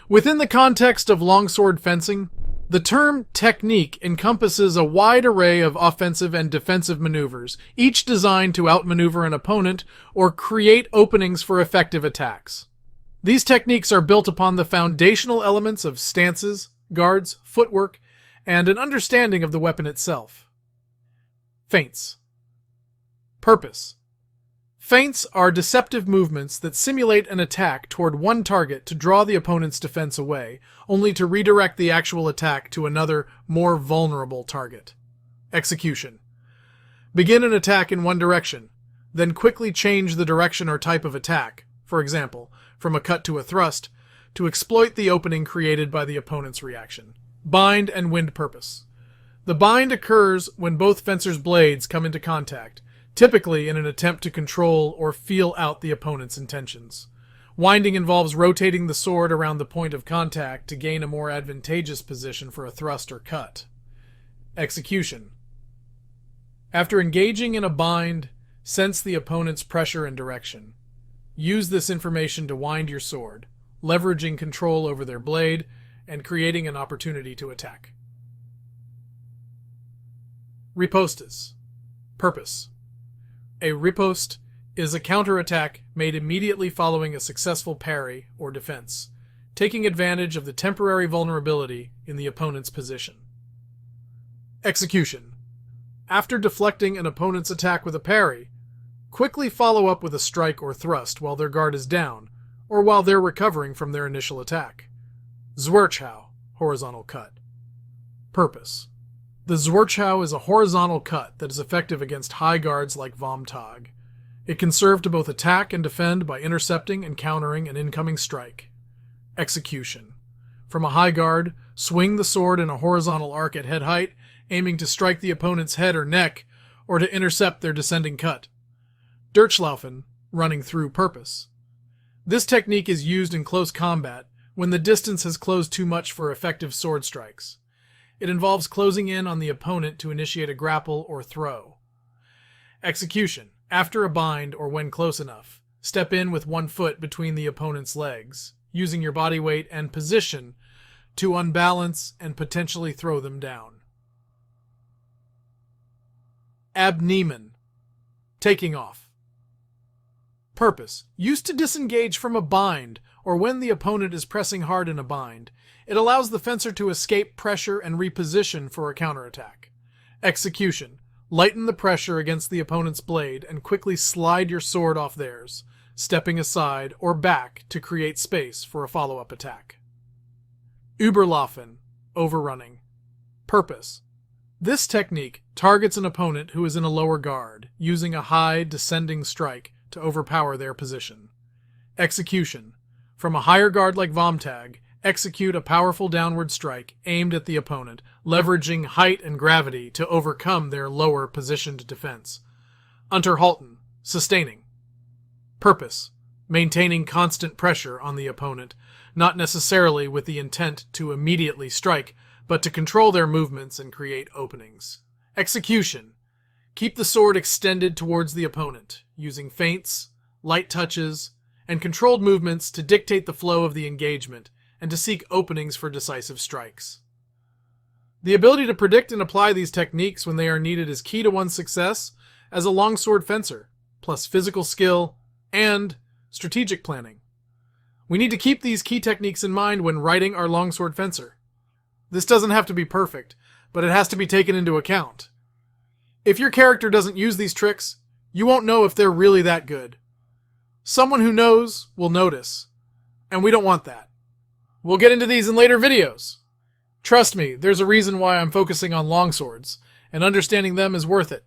Within the context of longsword fencing, the term technique encompasses a wide array of offensive and defensive maneuvers, each designed to outmaneuver an opponent or create openings for effective attacks. These techniques are built upon the foundational elements of stances, guards, footwork, and an understanding of the weapon itself. Feints. Purpose. Feints are deceptive movements that simulate an attack toward one target to draw the opponent's defense away, only to redirect the actual attack to another, more vulnerable target. Execution. Begin an attack in one direction, then quickly change the direction or type of attack, for example, from a cut to a thrust, to exploit the opening created by the opponent's reaction. Bind and wind purpose. The bind occurs when both fencers' blades come into contact, typically in an attempt to control or feel out the opponent's intentions. Winding involves rotating the sword around the point of contact to gain a more advantageous position for a thrust or cut. Execution. After engaging in a bind, sense the opponent's pressure and direction. Use this information to wind your sword, leveraging control over their blade and creating an opportunity to attack. Ripostas. Purpose. A riposte is a counterattack made immediately following a successful parry or defense, taking advantage of the temporary vulnerability in the opponent's position. Execution. After deflecting an opponent's attack with a parry, quickly follow up with a strike or thrust while their guard is down, or while they're recovering from their initial attack. Zwerchhau, horizontal cut. Purpose. The Zwerchhau is a horizontal cut that is effective against high guards like Vomtag. It can serve to both attack and defend by intercepting and countering an incoming strike. Execution. From a high guard, swing the sword in a horizontal arc at head height, aiming to strike the opponent's head or neck, or to intercept their descending cut. Durchlaufen, running through purpose. This technique is used in close combat when the distance has closed too much for effective sword strikes. It involves closing in on the opponent to initiate a grapple or throw. Execution. After a bind or when close enough, step in with one foot between the opponent's legs, using your body weight and position to unbalance and potentially throw them down. Abnehmen. Taking off. Purpose. Used to disengage from a bind or when the opponent is pressing hard in a bind. It allows the fencer to escape pressure and reposition for a counterattack. Execution. Lighten the pressure against the opponent's blade and quickly slide your sword off theirs, stepping aside or back to create space for a follow-up attack. Überlaufen, overrunning. Purpose. This technique targets an opponent who is in a lower guard, using a high, descending strike to overpower their position. Execution. From a higher guard like Vomtag, execute a powerful downward strike aimed at the opponent, leveraging height and gravity to overcome their lower positioned defense. Unterhalten, sustaining. Purpose. Maintaining constant pressure on the opponent, not necessarily with the intent to immediately strike, but to control their movements and create openings. Execution. Keep the sword extended towards the opponent, using feints, light touches, and controlled movements to dictate the flow of the engagement, and to seek openings for decisive strikes. The ability to predict and apply these techniques when they are needed is key to one's success as a longsword fencer, plus physical skill and strategic planning. We need to keep these key techniques in mind when writing our longsword fencer. This doesn't have to be perfect, but it has to be taken into account. If your character doesn't use these tricks, you won't know if they're really that good. Someone who knows will notice, and we don't want that. We'll get into these in later videos. Trust me, there's a reason why I'm focusing on longswords, and understanding them is worth it.